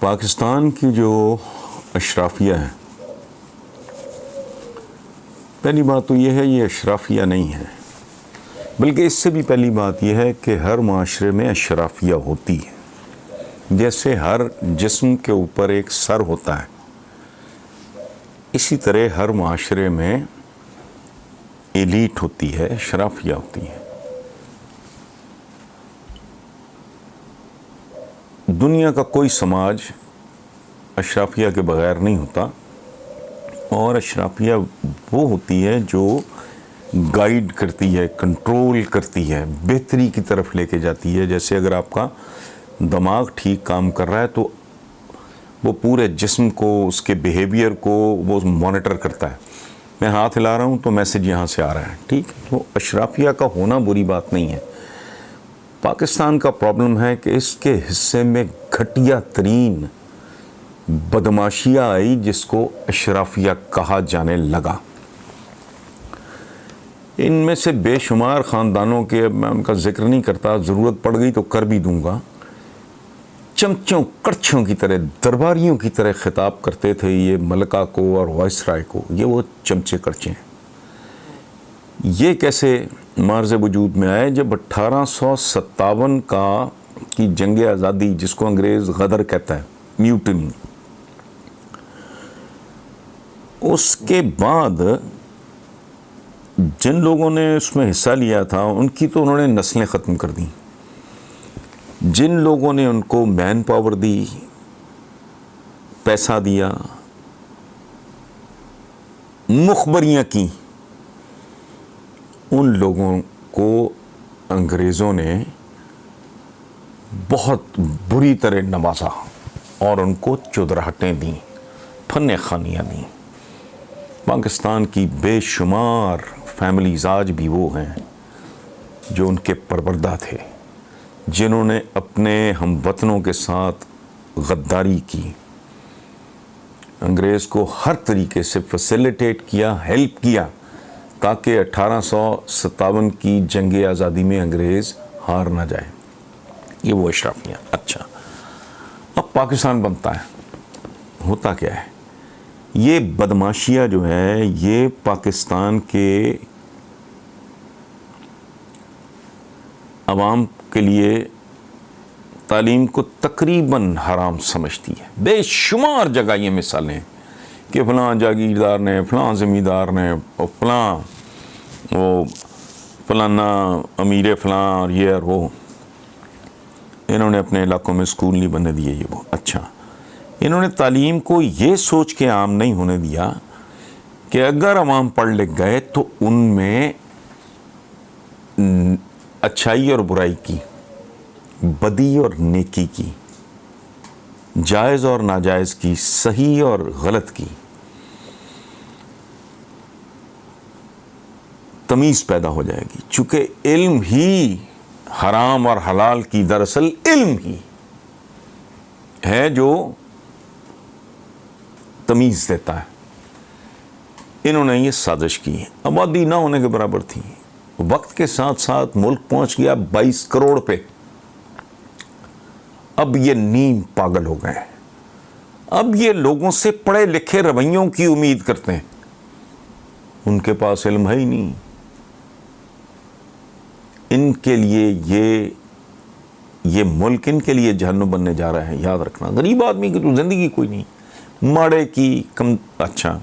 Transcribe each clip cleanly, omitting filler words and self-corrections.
پاکستان کی جو اشرافیہ ہے، پہلی بات تو یہ ہے یہ اشرافیہ نہیں ہے، بلکہ اس سے بھی پہلی بات یہ ہے کہ ہر معاشرے میں اشرافیہ ہوتی ہے۔ جیسے ہر جسم کے اوپر ایک سر ہوتا ہے، اسی طرح ہر معاشرے میں ایلیٹ ہوتی ہے، اشرافیہ ہوتی ہے۔ دنیا کا کوئی سماج اشرافیہ کے بغیر نہیں ہوتا، اور اشرافیہ وہ ہوتی ہے جو گائیڈ کرتی ہے، کنٹرول کرتی ہے، بہتری کی طرف لے کے جاتی ہے۔ جیسے اگر آپ کا دماغ ٹھیک کام کر رہا ہے تو وہ پورے جسم کو، اس کے بیہیویئر کو وہ مانیٹر کرتا ہے۔ میں ہاتھ ہلا رہا ہوں تو میسج یہاں سے آ رہا ہے، ٹھیک ہے؟ تو اشرافیہ کا ہونا بری بات نہیں ہے۔ پاکستان کا پرابلم ہے کہ اس کے حصے میں گھٹیا ترین بدماشیاں آئی جس کو اشرافیہ کہا جانے لگا۔ ان میں سے بے شمار خاندانوں کے، اب میں ان کا ذکر نہیں کرتا، ضرورت پڑ گئی تو کر بھی دوں گا، چمچوں کڑچھوں کی طرح، درباریوں کی طرح خطاب کرتے تھے یہ ملکہ کو اور وائس رائے کو۔ یہ وہ چمچے کڑچے ہیں۔ یہ کیسے معرض وجود میں آئے؟ جب 1857 کی جنگ آزادی، جس کو انگریز غدر کہتا ہے، میوٹنی، اس کے بعد جن لوگوں نے اس میں حصہ لیا تھا ان کی تو انہوں نے نسلیں ختم کر دیں۔ جن لوگوں نے ان کو مین پاور دی، پیسہ دیا، مخبریاں کی، ان لوگوں کو انگریزوں نے بہت بری طرح نوازا اور ان کو چودراہٹیں دیں، فن خانیاں دیں۔ پاکستان کی بے شمار فیملیز آج بھی وہ ہیں جو ان کے پروردہ تھے، جنہوں نے اپنے ہم وطنوں کے ساتھ غداری کی، انگریز کو ہر طریقے سے فیسیلیٹیٹ کیا، ہیلپ کیا، تاکہ 1857 کی جنگ آزادی میں انگریز ہار نہ جائے۔ یہ وہ اشرافیہ۔ اچھا، اب پاکستان بنتا ہے، ہوتا کیا ہے؟ یہ بدماشیہ جو ہے یہ پاکستان کے عوام کے لیے تعلیم کو تقریباً حرام سمجھتی ہے۔ بے شمار جگہ یہ مثالیں ہیں کہ فلاں جاگیردار نے، فلاں زمیندار نے، اور فلانا امیر فلاں اور یہ اور وہ، انہوں نے اپنے علاقوں میں اسکول نہیں بننے دیے، یہ وہ۔ اچھا، انہوں نے تعلیم کو یہ سوچ کے عام نہیں ہونے دیا کہ اگر عوام پڑھ لکھ گئے تو ان میں اچھائی اور برائی کی، بدی اور نیکی کی، جائز اور ناجائز کی، صحیح اور غلط کی تمیز پیدا ہو جائے گی۔ چونکہ علم ہی حرام اور حلال کی، دراصل علم ہی ہے جو تمیز دیتا ہے۔ انہوں نے یہ سازش کی، آبادی نہ ہونے کے برابر تھی، وقت کے ساتھ ساتھ ملک پہنچ گیا 22 کروڑ پہ۔ اب یہ نیم پاگل ہو گئے ہیں، اب یہ لوگوں سے پڑھے لکھے رویوں کی امید کرتے ہیں، ان کے پاس علم ہے ہی نہیں۔ ان کے لیے یہ ملک ان کے لیے جہنم بننے جا رہا ہے، یاد رکھنا۔ غریب آدمی کی تو زندگی کوئی نہیں، ماڑے کی کم۔ اچھا،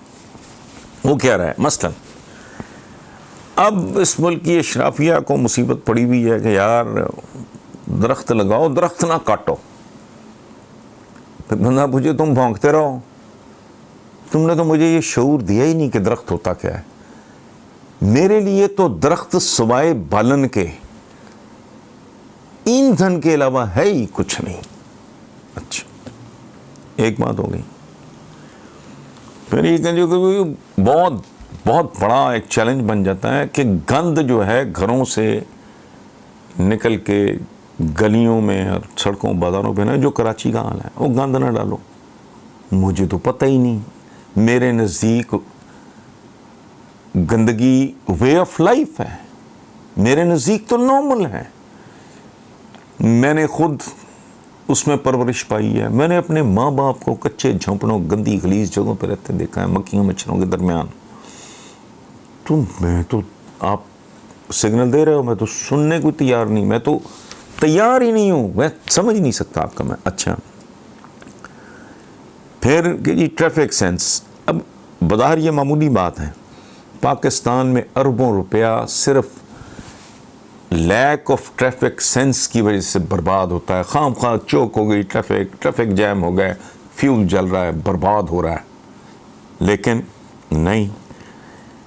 وہ کہہ رہا ہے مثلا اب اس ملک کی اشرافیہ کو مصیبت پڑی ہوئی ہے کہ یار درخت لگاؤ، درخت نہ کاٹو۔ پھر بندہ پوچھے تم بھونکتے رہو، تم نے تو مجھے یہ شعور دیا ہی نہیں کہ درخت ہوتا کیا ہے۔ میرے لیے تو درخت سوائے بالن کے، ایندھن کے علاوہ ہے ہی کچھ نہیں۔ اچھا، ایک بات ہو گئی۔ پھر یہ بہت بڑا ایک چیلنج بن جاتا ہے کہ گند جو ہے گھروں سے نکل کے گلیوں میں اور سڑکوں بازاروں پہ نا، جو کراچی کا حال ہے، وہ گند نہ ڈالو۔ مجھے تو پتہ ہی نہیں، میرے نزدیک گندگی وے آف لائف ہے، میرے نزدیک تو نارمل ہے۔ میں نے خود اس میں پرورش پائی ہے. میں نے اپنے ماں باپ کو کچے جھونپڑوں گندی غلیظ جگہوں پہ رہتے دیکھا ہے, مکھیوں مچھروں کے درمیان. تو میں تو, آپ سگنل دے رہے ہو, میں تو سننے کو تیار نہیں, میں تو تیار ہی نہیں ہوں, میں سمجھ نہیں سکتا آپ کا. میں اچھا پھر کہ جی ٹریفک سینس, اب بظاہر یہ معمولی بات ہے, پاکستان میں اربوں روپیہ صرف لیک آف ٹریفک سینس کی وجہ سے برباد ہوتا ہے. خام خواہ چوک ہو گئی, ٹریفک جیم ہو گئے, فیول جل رہا ہے, برباد ہو رہا ہے. لیکن نہیں,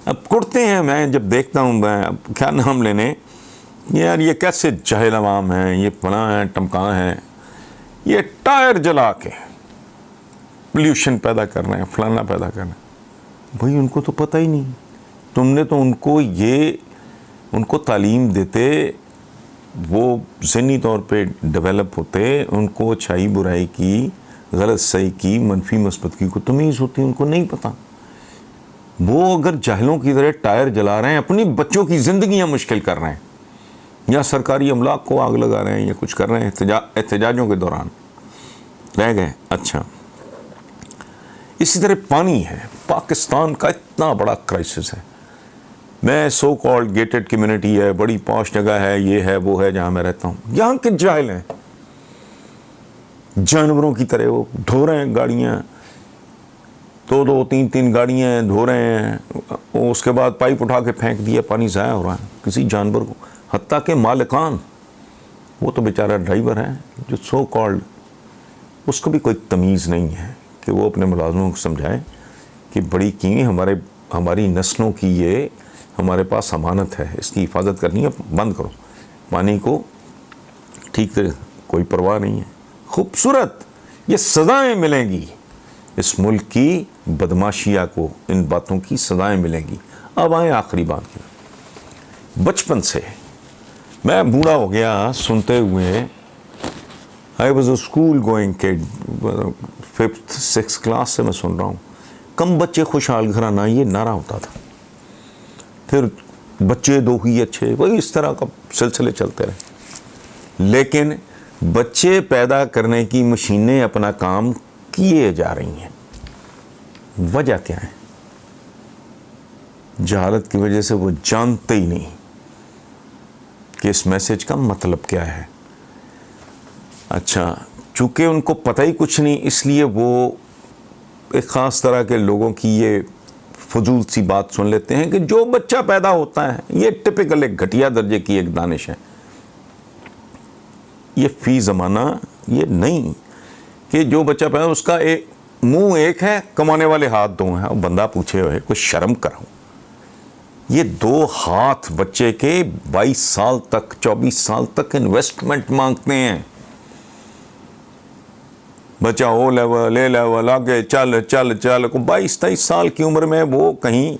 اب کرتے ہیں. میں جب دیکھتا ہوں, میں اب کیا نام لینے, یار یہ کیسے جاہل عوام ہیں, یہ فلاں ہیں ٹمکاں ہیں, یہ ٹائر جلا کے پلیوشن پیدا کر رہے ہیں, فلانا پیدا کر رہے ہیں. بھائی ان کو تو پتہ ہی نہیں. تم نے تو ان کو تعلیم دیتے, وہ ذہنی طور پہ ڈیولپ ہوتے, ان کو اچھائی برائی کی, غلط صحیح کی, منفی مثبت کی کو تمیز ہوتی, ان کو نہیں پتہ. وہ اگر جاہلوں کی طرح ٹائر جلا رہے ہیں, اپنی بچوں کی زندگیاں مشکل کر رہے ہیں, یا سرکاری املاک کو آگ لگا رہے ہیں, یا کچھ کر رہے ہیں احتجاجوں کے دوران رہ گئے. اچھا اسی طرح پانی ہے, پاکستان کا اتنا بڑا کرائسس ہے. میں سو کالڈ گیٹڈ کمیونٹی ہے, بڑی پاش جگہ ہے, یہ ہے وہ ہے جہاں میں رہتا ہوں, یہاں کے جاہل ہیں, جانوروں کی طرح وہ ڈھو رہے ہیں گاڑیاں, 2-3 گاڑیاں دھو رہے ہیں, اس کے بعد پائپ اٹھا کے پھینک دیا, پانی ضائع ہو رہا ہے کسی جانور کو. حتیٰ کہ مالکان, وہ تو بیچارہ ڈرائیور ہے جو سو کالڈ, اس کو بھی کوئی تمیز نہیں ہے کہ وہ اپنے ملازموں کو سمجھائے کہ بڑی قیمتی ہماری نسلوں کی یہ ہمارے پاس امانت ہے, اس کی حفاظت کرنی ہے, بند کرو پانی کو ٹھیک طرح, کوئی پرواہ نہیں ہے. خوبصورت یہ سزائیں ملیں گی اس ملک کی بدماشیہ کو, ان باتوں کی سزائیں ملیں گی. اب آئیں آخری بات کی. بچپن سے میں بوڑھا ہو گیا سنتے ہوئے, I was a school going could, 5th 6th class سے میں سن رہا ہوں, کم بچے خوشحال گھرانہ, یہ نعرہ ہوتا تھا. پھر بچے دو ہی اچھے, وہی اس طرح کا سلسلے چلتے رہے. لیکن بچے پیدا کرنے کی مشینیں اپنا کام کیے جا رہی ہیں. وجہ کیا ہے؟ جہالت کی وجہ سے وہ جانتے ہی نہیں کہ اس میسج کا مطلب کیا ہے. اچھا چونکہ ان کو پتہ ہی کچھ نہیں, اس لیے وہ ایک خاص طرح کے لوگوں کی یہ فضول سی بات سن لیتے ہیں کہ جو بچہ پیدا ہوتا ہے, یہ ٹپیکل ایک گھٹیا درجے کی ایک دانش ہے. یہ فی زمانہ یہ نہیں کہ جو بچہ پیدا اس کا منہ ایک ہے, کمانے والے ہاتھ دو ہیں. بندہ پوچھے ہوئے کچھ شرم کرو, یہ 2 ہاتھ بچے کے 22 سال تک 24 سال تک انویسٹمنٹ مانگتے ہیں. بچہ او لیول اے لیول آگے چل 22-23 سال کی عمر میں وہ کہیں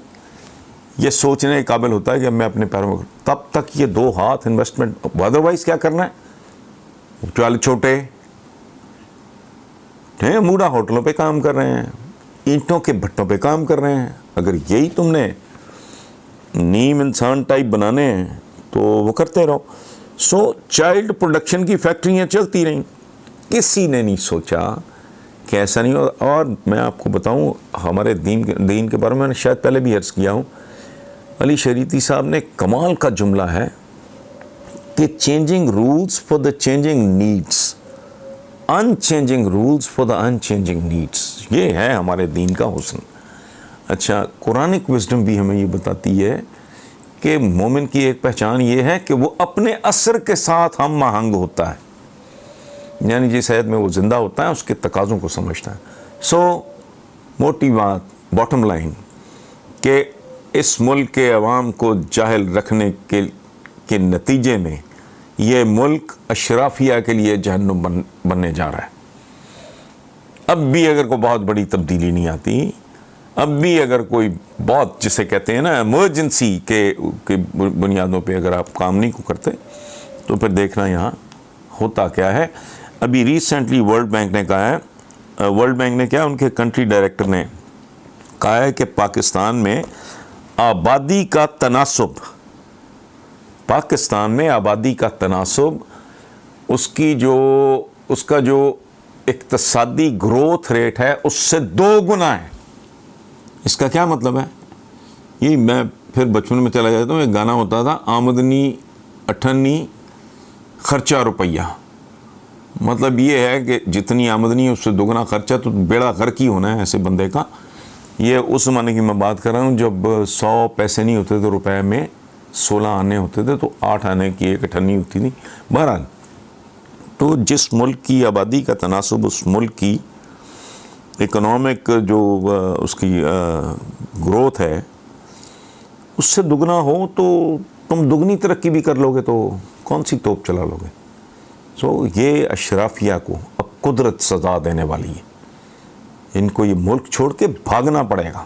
یہ سوچنے کے قابل ہوتا ہے کہ میں اپنے پیروں میں, تب تک یہ 2 ہاتھ انویسٹمنٹ. ادروائز کیا کرنا ہے, چل چھوٹے ہیں, موڈا ہوٹلوں پہ کام کر رہے ہیں, اینٹوں کے بھٹوں پہ کام کر رہے ہیں. اگر یہی تم نے نیم انسان ٹائپ بنانے ہیں تو وہ کرتے رہو. سو چائلڈ پروڈکشن کی فیکٹریاں چلتی رہیں. کسی نے نہیں سوچا کہ ایسا نہیں ہو. اور میں آپ کو بتاؤں, ہمارے دین کے بارے میں نے شاید پہلے بھی عرض کیا ہوں, علی شریعتی صاحب نے کمال کا جملہ ہے کہ changing rules for the changing needs, unchanging rules for the unchanging needs. یہ ہے ہمارے دین کا حسن. اچھا قرآنک وزڈم بھی ہمیں یہ بتاتی ہے کہ مومن کی ایک پہچان یہ ہے کہ وہ اپنے عصر کے ساتھ ہم آہنگ ہوتا ہے, یعنی جس حد میں وہ زندہ ہوتا ہے اس کے تقاضوں کو سمجھتا ہے. سو موٹی بات, باٹم لائن, کہ اس ملک کے عوام کو جاہل رکھنے کے نتیجے میں یہ ملک اشرافیہ کے لیے جہنم بننے جا رہا ہے. اب بھی اگر کوئی بہت بڑی تبدیلی نہیں آتی, اب بھی اگر کوئی بہت جسے کہتے ہیں نا ایمرجنسی کے بنیادوں پہ اگر آپ کام نہیں کو کرتے, تو پھر دیکھنا یہاں ہوتا کیا ہے. ابھی ریسنٹلی ورلڈ بینک نے کہا ہے, ورلڈ بینک نے کیا, ان کے کنٹری ڈائریکٹر نے کہا ہے کہ پاکستان میں آبادی کا تناسب, پاکستان میں آبادی کا تناسب, اس کی جو اس کا جو اقتصادی گروتھ ریٹ ہے اس سے 2 گنا ہے. اس کا کیا مطلب ہے؟ یہ میں پھر بچپن میں چلا جاتا ہوں، ایک گانا ہوتا تھا، آمدنی 98 خرچہ روپیہ. مطلب یہ ہے کہ جتنی آمدنی ہے اس سے 2 گنا خرچہ، تو بیڑا غرق ہی ہونا ہے ایسے بندے کا. یہ اس زمانے کی میں بات کر رہا ہوں جب 100 پیسے نہیں ہوتے تھے روپے میں، 16 آنے ہوتے تھے، تو 8 آنے کی ایک اٹھنی ہوتی تھی. بہرحال تو جس ملک کی آبادی کا تناسب اس ملک کی اکنامک جو اس کی گروتھ ہے اس سے دگنا ہو، تو تم دگنی ترقی بھی کر لو گے تو کون سی توپ چلا لو گے. سو یہ اشرافیہ کو اب قدرت سزا دینے والی ہے. ان کو یہ ملک چھوڑ کے بھاگنا پڑے گا.